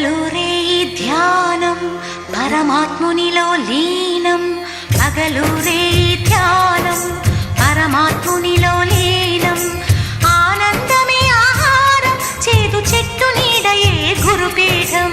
పగలూరే ధ్యానం పరమాత్మునిలో లీనం, పగలూరే ధ్యానం పరమాత్మునిలో లీనం. ఆనందమే ఆహారం, చేదు చెట్టు నీడయే గురుపీఠం.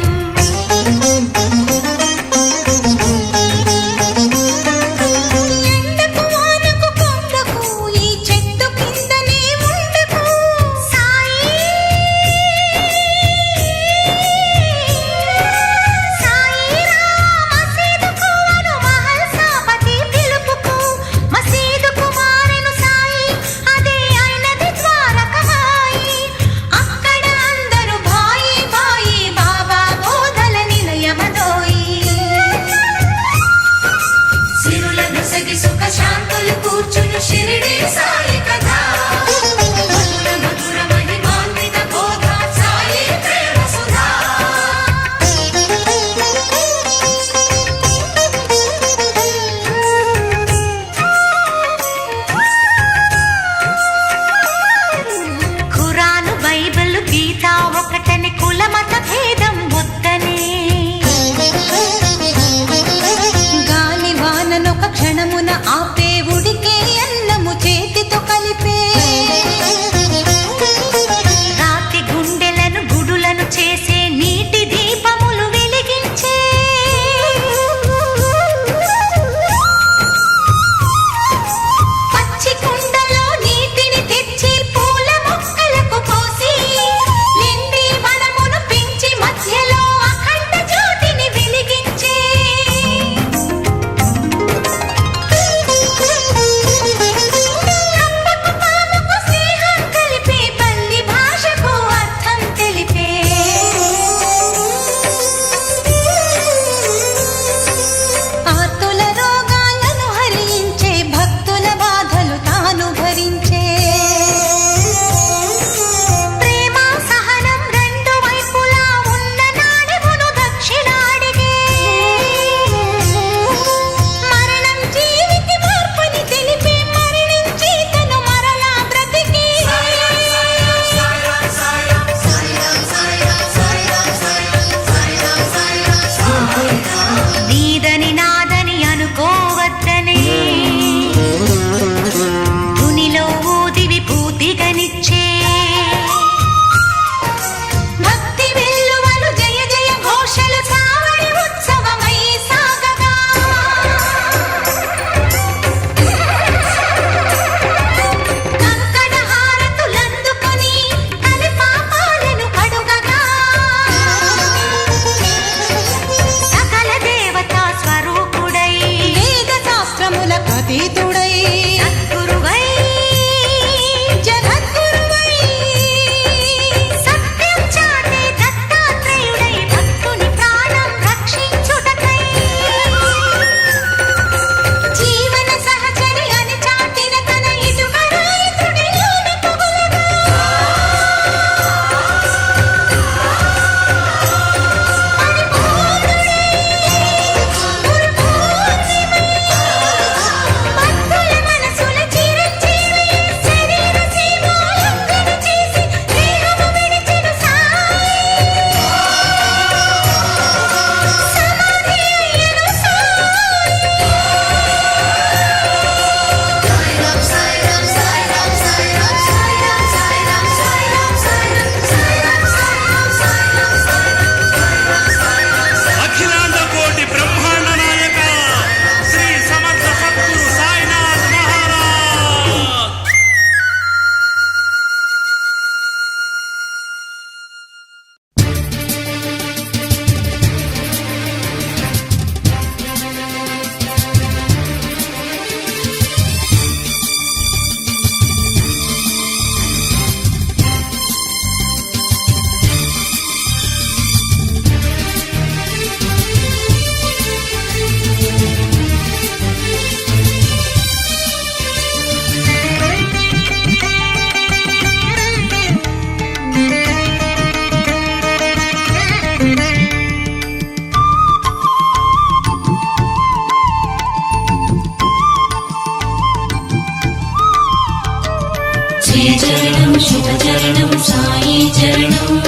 चरणं शुभचरणं साई चरणं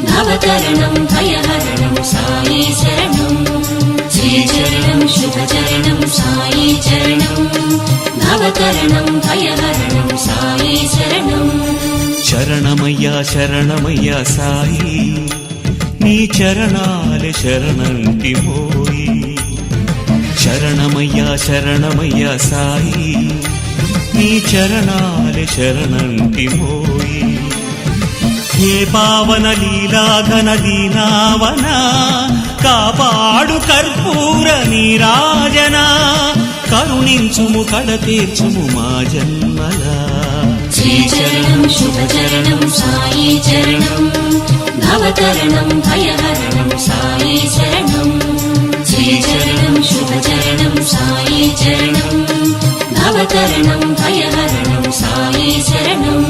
भव భవతరణం భయహరణం సాయి శరణం శ్రీచరణం శుభచరణం సాయి చరణం భవతరణం భయహరణం సాయి శరణం శరణమయ్యా శరణమయ్యా సాయి నీ చరణాలే శరణంటి మోయి శరణమయ్యా శరణమయ్యా సాయి నీ చరణాలే శరణంటి మోయి హే పావన లీలాఘన దీనావన కాపాడు కర్పూర నీరాజన కరుణించుము కడతీర్చుము మా జన్మలా శ్రీచరణం శుభచరణం సాయి చరణం భవతరణం భయహరణం సాయి శరణం శ్రీచరణం శుభచరణం సాయి చరణం భవతరణం భయహరణం సాయి శరణం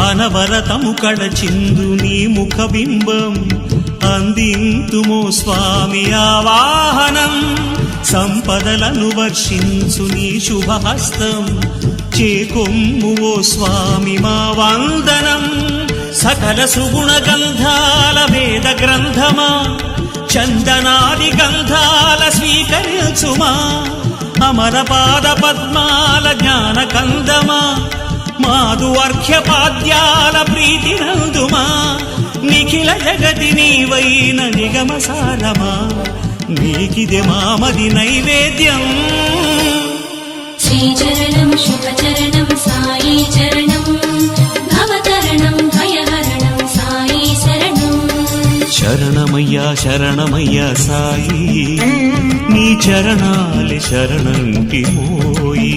అనవరతము కడచిందు నీ ముఖబింబం అందింతుమో స్వామి ఆవాహనం సంపదలను వర్షించు నీ శుభహస్తం చేకొమ్ము ఓ స్వామి మా వందనం సకల సుగుణ గంధాల వేద గ్రంథమా చందనాది గంధాల స్వీకరించుమా అమర పాద పద్మాల జ్ఞాన కందమా మాదు అర్ఘ్యపాద్యాల ప్రీతి నందుమా నిఖిల జగతి నీవైన నిగమ సారమా నీకిదే మామది నైవేద్యం శ్రీచరణం శుభచరణం సాయి చరణం భవతరణం భయహరణం సాయి శరణం శరణమయ్యా శరణమయ్యా సాయి నీ చరణాలి శరణంటి మోయి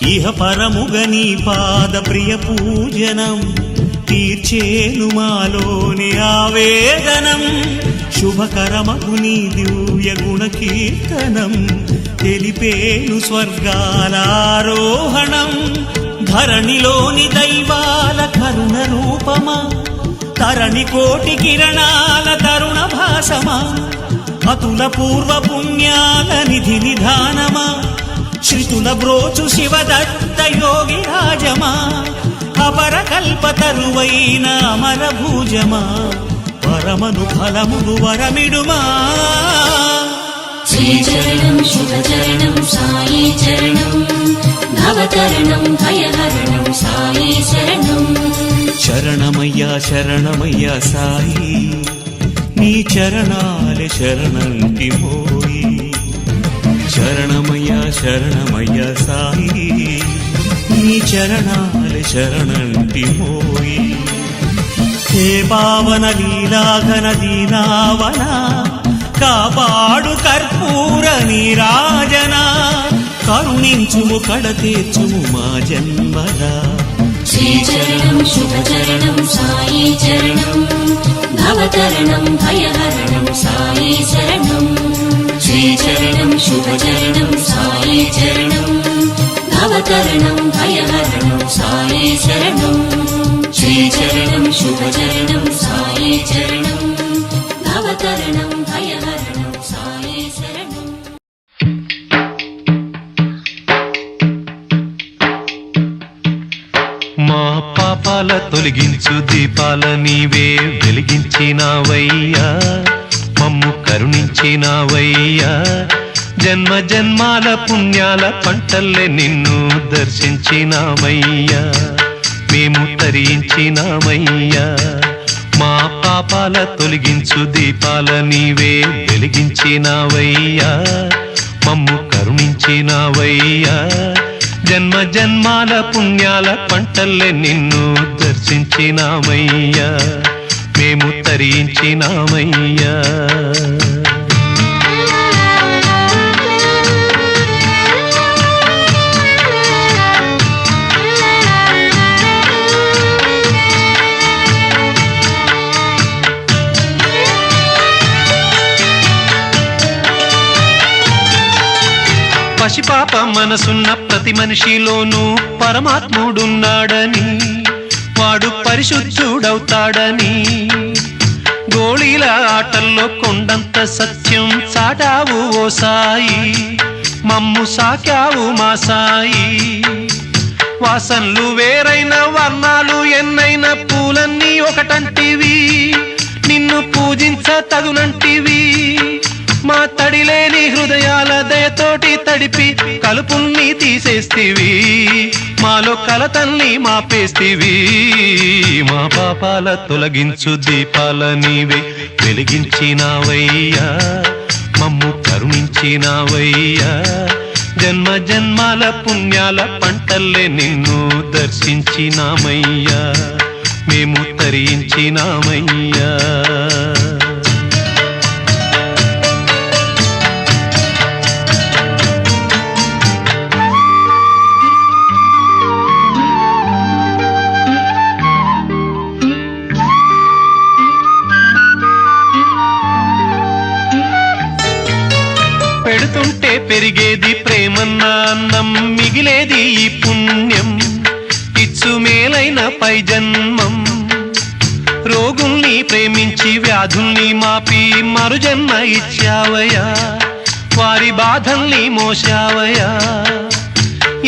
ఇహ పరముగని పాద ప్రియ పూజనం తీర్చేను మాలోని ఆవేదనం శుభకరమగు నీ దివ్య గుణ కీర్తనం తెలిపేను స్వర్గాల ఆరోహణం ధరణిలోని దైవాల కరుణ రూపమా తరణి కోటి కిరణాల తరుణ భాసమా అతుల పూర్వ పుణ్యాల నిధి నిధానమా శ్రుతుల బ్రోచు శివదత్త యోగి రాజమా అపర కల్పతరువైన అమర భూజమా పరమను ఫలమును వరమిడుమా శ్రీచరణం శుభచరణం సాయి చరణం భవతరణం భయహరణం సాయి శరణం శరణమయ్యా శరణమయ్యా సాయి నీ చరణాలే శరణంటి మోయి శరణమయ్యా శరణమయ్యా సాయి నీ చరణాలే శరణంటి మోయి హే పావన లీలాఘన దీనావన కాపాడు కర్పూర నీరాజన కరుణించుము కడతీర్చుము మా జన్మలా శ్రీచరణం శుభచరణం సాయి చరణం భవతరణం భయహరణం సాయి శరణం శ్రీచరణం శుభచరణం సాయి చరణం భవతరణం భయహరణం సాయి శరణం శ్రీచరణం శుభచరణం సాయి చరణం భవతరణం భయహరణం సాయి శరణం. మా పాపాల తొలగించు దీపాల నీవే వెలిగించినావయ్యా, మమ్ము కరుణించినావయ్యా. జన్మ జన్మాల పుణ్యాల పంటల్లే నిన్ను దర్శించినామయ్యా, మేము తరించినామయ్యా. మా పాపాల తొలగించు దీపాల నీవే వెలిగించినావయ్యా, మమ్ము కరుణించినావయ్యా. జన్మ జన్మాల పుణ్యాల పంటల్లే నిన్ను దర్శించినామయ్యా, మేము తరించినామయ్యా. పసిపాప మనసున్న ప్రతి మనిషిలోనూ పరమాత్ముడున్నాడని, వాడు పరిశుద్ధుడవుతాడని. గోళీల ఆటల్లో కొండంత సత్యం చాటావు ఓ సాయి, మమ్ము సాకావు మా సాయి. వాసనలు వేరైన వర్ణాలు ఎన్నైన పూలన్నీ ఒకటంటివి, నిన్ను పూజించ తగునంటివి. మా తడిలేని హృదయాల దయతోటి తడిపి కలుపుల్ని తీసేస్తివి, మాలో కలతల్ని మాపేస్తివి. మా పాపాల తొలగించు దీపాల నీవే వెలిగించినావయ్యా, మమ్ము కరుణించినావయ్యా. జన్మ జన్మాల పుణ్యాల పంటల్లే నిన్ను దర్శించినామయ్యా, మేము తరించినామయ్యా. పెడుతుంటే పెరిగేది ప్రేమన్న అన్నం, మిగిలేది ఈ పుణ్యం, ఇచ్చు మేలైన పై జన్మం. రోగుల్ని ప్రేమించి వ్యాధుల్ని మాపి మరు జన్మ ఇచ్చావయ్యా, వారి బాధల్ని మోసావయ్యా.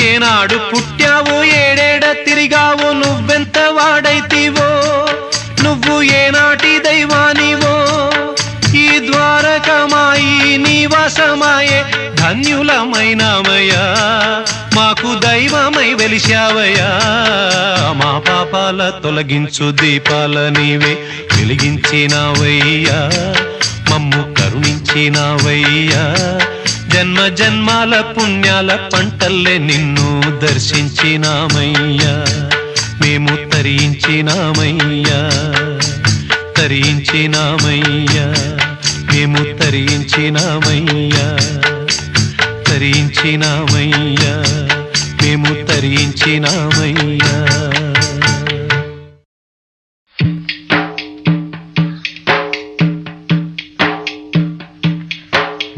ఏనాడు పుట్టావో ఏడేడ తిరిగావో, నువ్వెంత వాడైతివో, నువ్వు ఏనాటి దైవానివో. ఈ ద్వారకమాయి నివాసమాయే ధన్యులమైనామయ్యా, మాకు దైవమై వెలిశావయ్యా. మా పాపాల తొలగించు దీపాల నీవే వెలిగించినావయ్యా, మమ్ము కరుణించినావయ్యా. జన్మ జన్మాల పుణ్యాల పంటల్లే నిన్ను దర్శించినామయ్యా, మేము తరించినామయ్యా, తరించినామయ్యా, మేము తరించినామయ్యా, తరించినామయ్యా, మేము తరించినామయ్యా.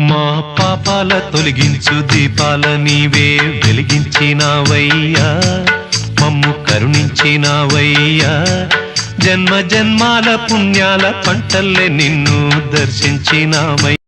మా పాపాల తొలగించు దీపాల నీవే వెలిగించినావయ్యా, మమ్ము కరుణించినావయ్యా. జన్మ జన్మాల పుణ్యాల పంటల్లే నిన్ను దర్శించినామయ్యా.